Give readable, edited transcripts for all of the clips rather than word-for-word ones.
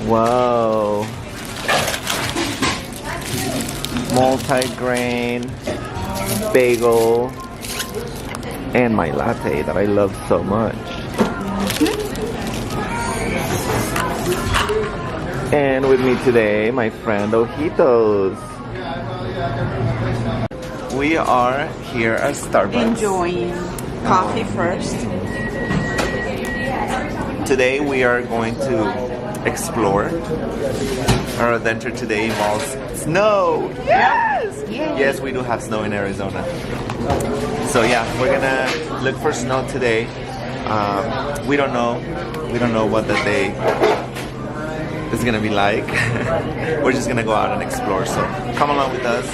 Wow. Multi-grain bagel and my latte that I love so much. And with me today, my friend Ojitos. We are here at Starbucks. Enjoying coffee first. Today we are going to explore. Our adventure today involves snow. Yes! Yes, we do have snow in Arizona. So yeah, we're gonna look for snow today. We don't know what the day is gonna be like. We're just gonna go out and explore. So come along with us.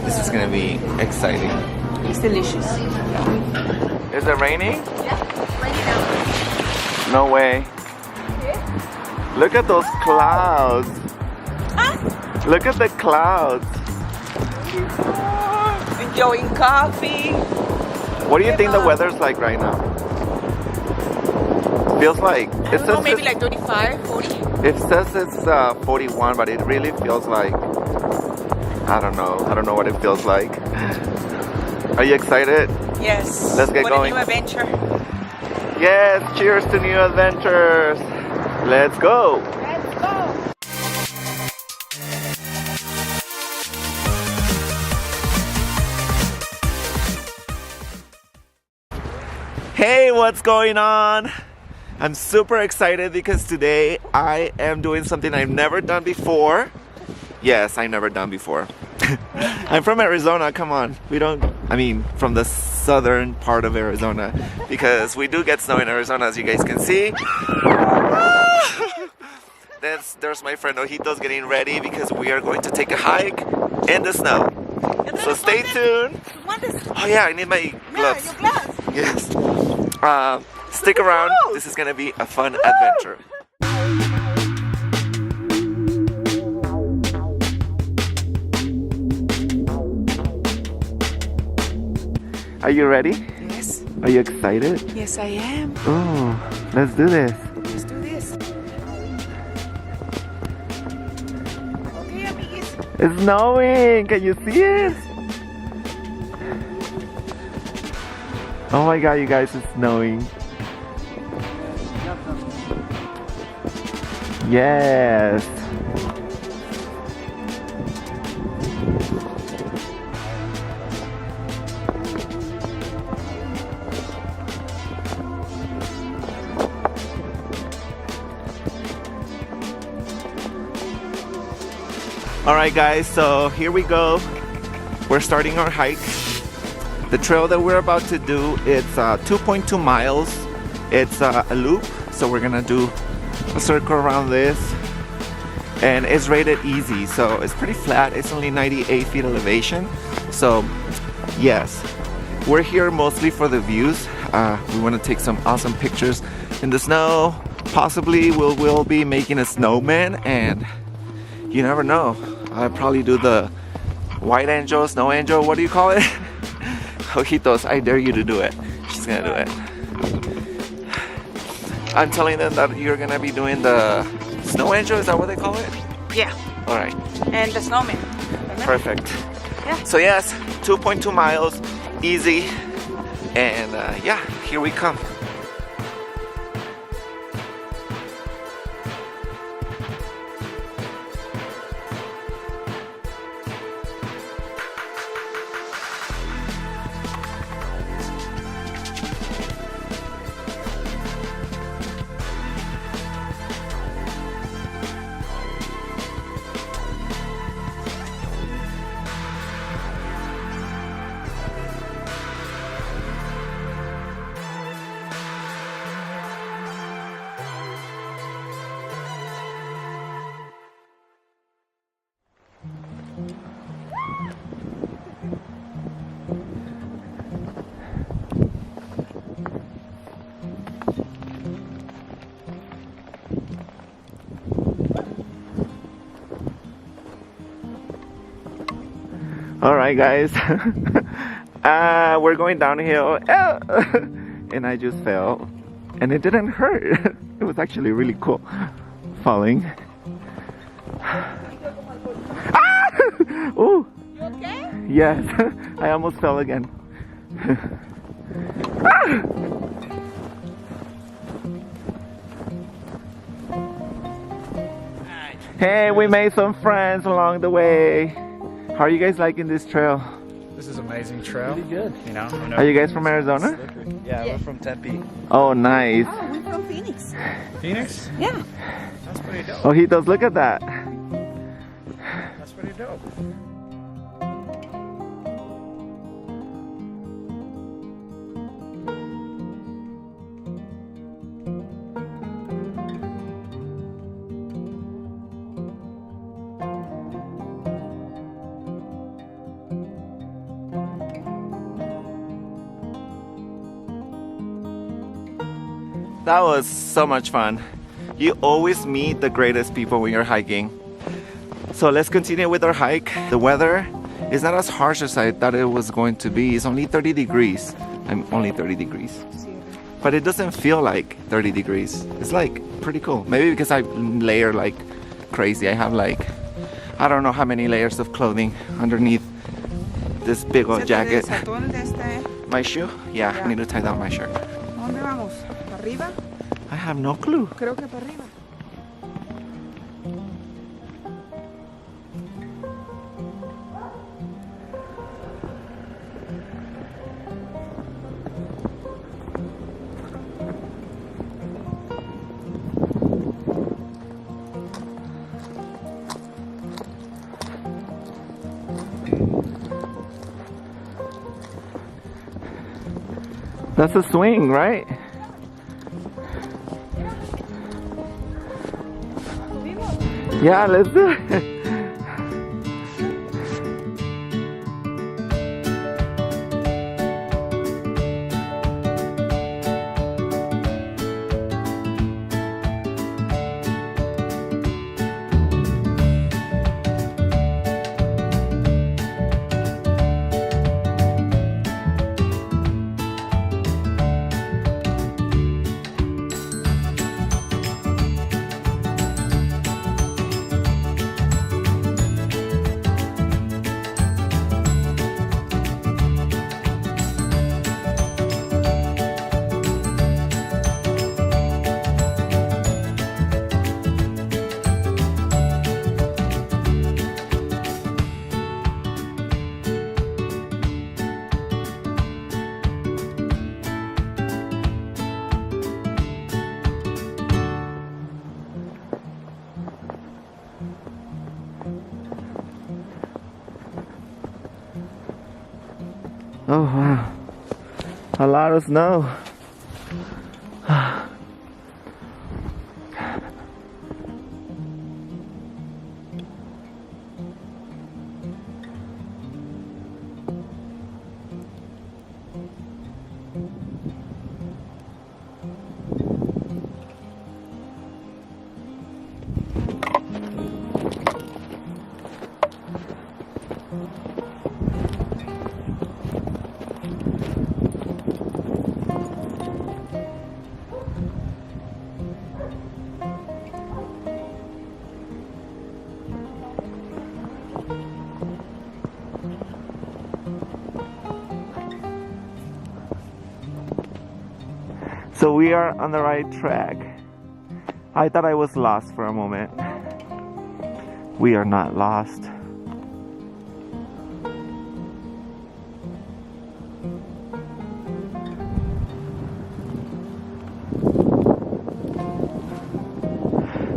This is gonna be exciting. It's delicious. Is it raining? Yeah, raining out. No way. Look at those clouds. Look at the clouds. Enjoying coffee. What do you think the weather's like right now? Feels like I don't know, maybe like 35, 40. It says it's 41, but it really feels like I don't know what it feels like. Are you excited? Yes. Let's get going. What a new adventure. Yes, cheers to new adventures. Let's go. Let's go. Hey, what's going on? I'm super excited because today I am doing something I've never done before. Yes, I've never done before. I'm from Arizona, come on. From the southern part of Arizona, because we do get snow in Arizona, as you guys can see. There's my friend Ojitos getting ready because we are going to take a hike in the snow. So stay tuned. Oh yeah, I need my gloves. Yeah, your gloves. Yes. Stick around. This is gonna be a fun adventure. Are you ready? Yes. Are you excited? Yes, I am. Oh, let's do this. Let's do this. Okay, amiguis. It's snowing. Can you see it? Oh my god, you guys, it's snowing. Yes. Alright guys, so here we go. We're starting our hike. The trail that we're about to do, it's 2.2 miles. It's a loop, so we're gonna do a circle around this. And it's rated easy, so it's pretty flat. It's only 98 feet elevation. So yes, we're here mostly for the views. We want to take some awesome pictures in the snow. Possibly we'll be making a snowman, and you never know. I'll probably do the white angel, snow angel, what do you call it? Ojitos, I dare you to do it. She's gonna do it. I'm telling them that you're gonna be doing the snow angel, is that what they call it? Yeah. Alright. And the snowman. Perfect. Yeah. So yes, 2.2 miles, easy. And yeah, here we come. All right, guys. We're going downhill, and I just fell, and it didn't hurt. It was actually really cool falling. Ah! Oh! You okay? Yes, I almost fell again. Ah! Hey, we made some friends along the way. How are you guys liking this trail? This is an amazing trail. Pretty good. You know, Are you guys from Arizona? Yeah, we're from Tempe. Oh, nice. Oh, we're from Phoenix. Phoenix? Yeah. That's pretty dope. Oh, he does. Look at that. That's pretty dope. That was so much fun. You always meet the greatest people when you're hiking. So let's continue with our hike. The weather is not as harsh as I thought it was going to be. It's only 30 degrees. I'm only 30 degrees. But it doesn't feel like 30 degrees. It's like pretty cool. Maybe because I layer like crazy. I have like, I don't know how many layers of clothing underneath this big old jacket. My shoe? Yeah, I need to tie down my shirt. ¿Dónde vamos? ¿Para arriba? I have no clue. Creo que para arriba. That's a swing, right? Yeah, let's do it. Oh wow, a lot of snow. So we are on the right track. I thought I was lost for a moment. We are not lost.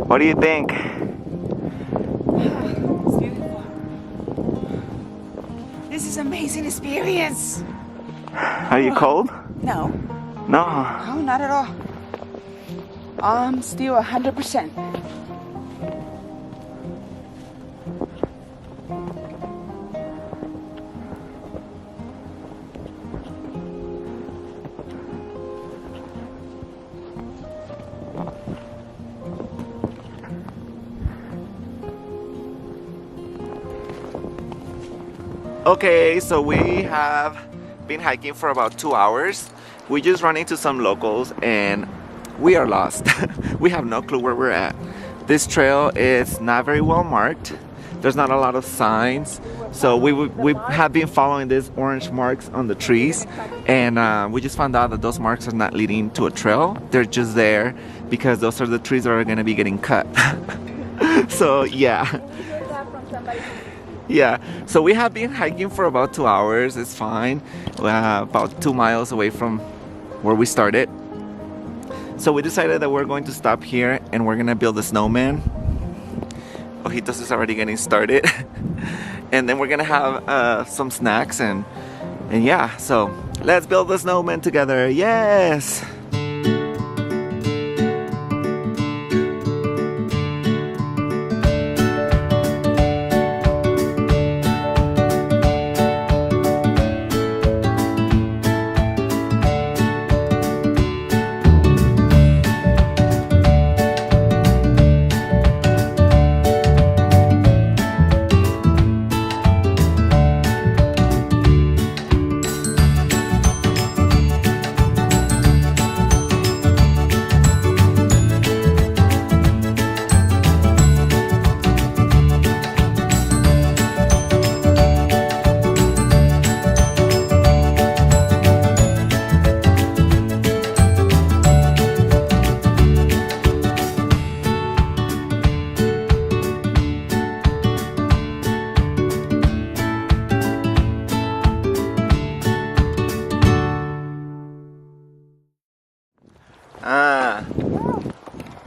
What do you think? It's beautiful. This is an amazing experience. Are you cold? No. No. No, not at all. I'm still 100%. Okay, so we have been hiking for about 2 hours. We just run into some locals and we are lost. We have no clue where we're at. This trail is not very well marked. There's not a lot of signs. So we have been following these orange marks on the trees, and we just found out that those marks are not leading to a trail. They're just there because those are the trees that are going to be getting cut. So yeah. Yeah, so we have been hiking for about 2 hours. It's fine. About 2 miles away from where we started. So we decided that we're going to stop here and we're gonna build a snowman. Ojitos is already getting started. And then we're gonna have some snacks and yeah, so let's build the snowman together. Yes!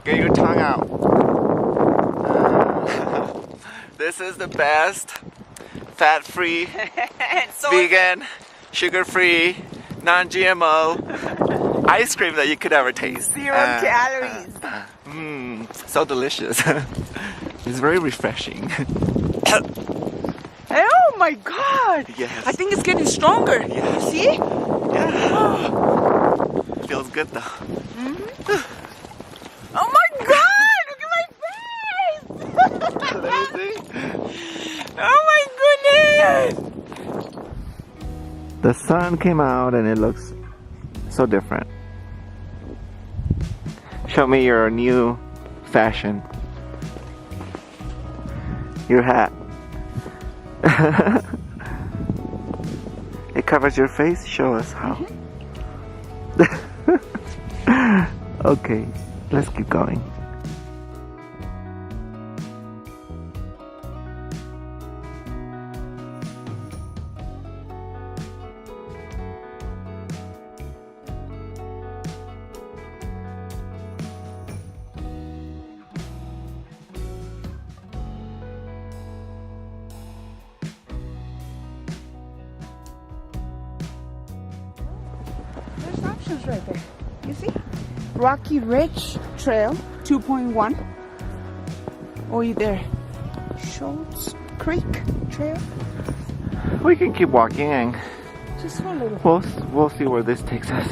Get your tongue out. This is the best fat-free, vegan, sugar-free, non-GMO ice cream that you could ever taste. 0 calories. So delicious. It's very refreshing. Oh my God! Yes. I think it's getting stronger. Yes. See? Yeah. Feels good though. Oh my God! Look at my face! Let me see. Oh my goodness! The sun came out and it looks so different. Show me your new fashion. Your hat. It covers your face? Show us how. Okay, let's keep going. There's options right there. You see? Rocky Ridge Trail 2.1. Oh, you there? Schultz Creek Trail. We can keep walking. Just for a little. We'll see where this takes us.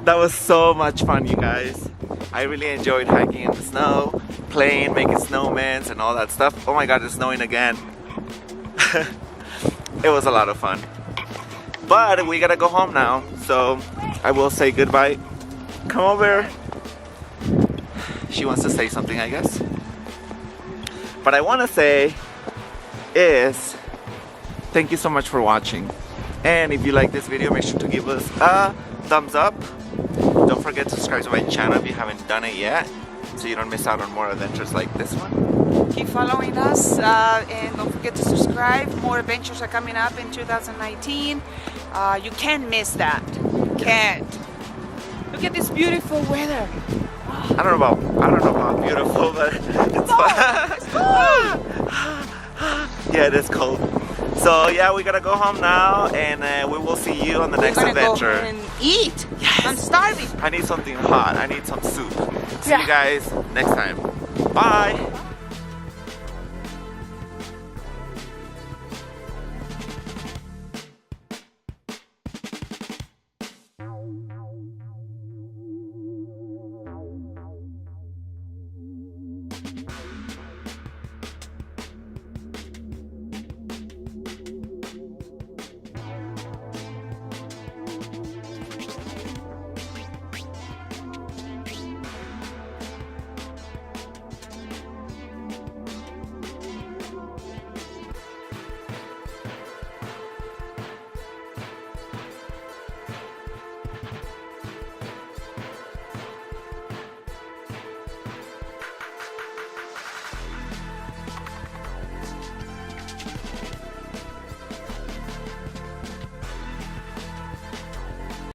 That was so much fun, you guys. I really enjoyed hiking in the snow, playing, making snowmen and all that stuff. Oh my god, it's snowing again. It was a lot of fun. But we gotta go home now, so I will say goodbye. Come over. She wants to say something, I guess. What I want to say is thank you so much for watching. And if you like this video, make sure to give us a thumbs up. Don't forget to subscribe to my channel if you haven't done it yet, so you don't miss out on more adventures like this one. Keep following us and don't forget to subscribe. More adventures are coming up in 2019. You can't miss that. Can't. Look at this beautiful weather. I don't know about beautiful, but it's fun. It's cold. Yeah, it is cold. So yeah, we gotta go home now, and we will see you on the next adventure. Go and eat. Yes. I'm starving. I need something hot. I need some soup. See Yeah. you guys next time. Bye.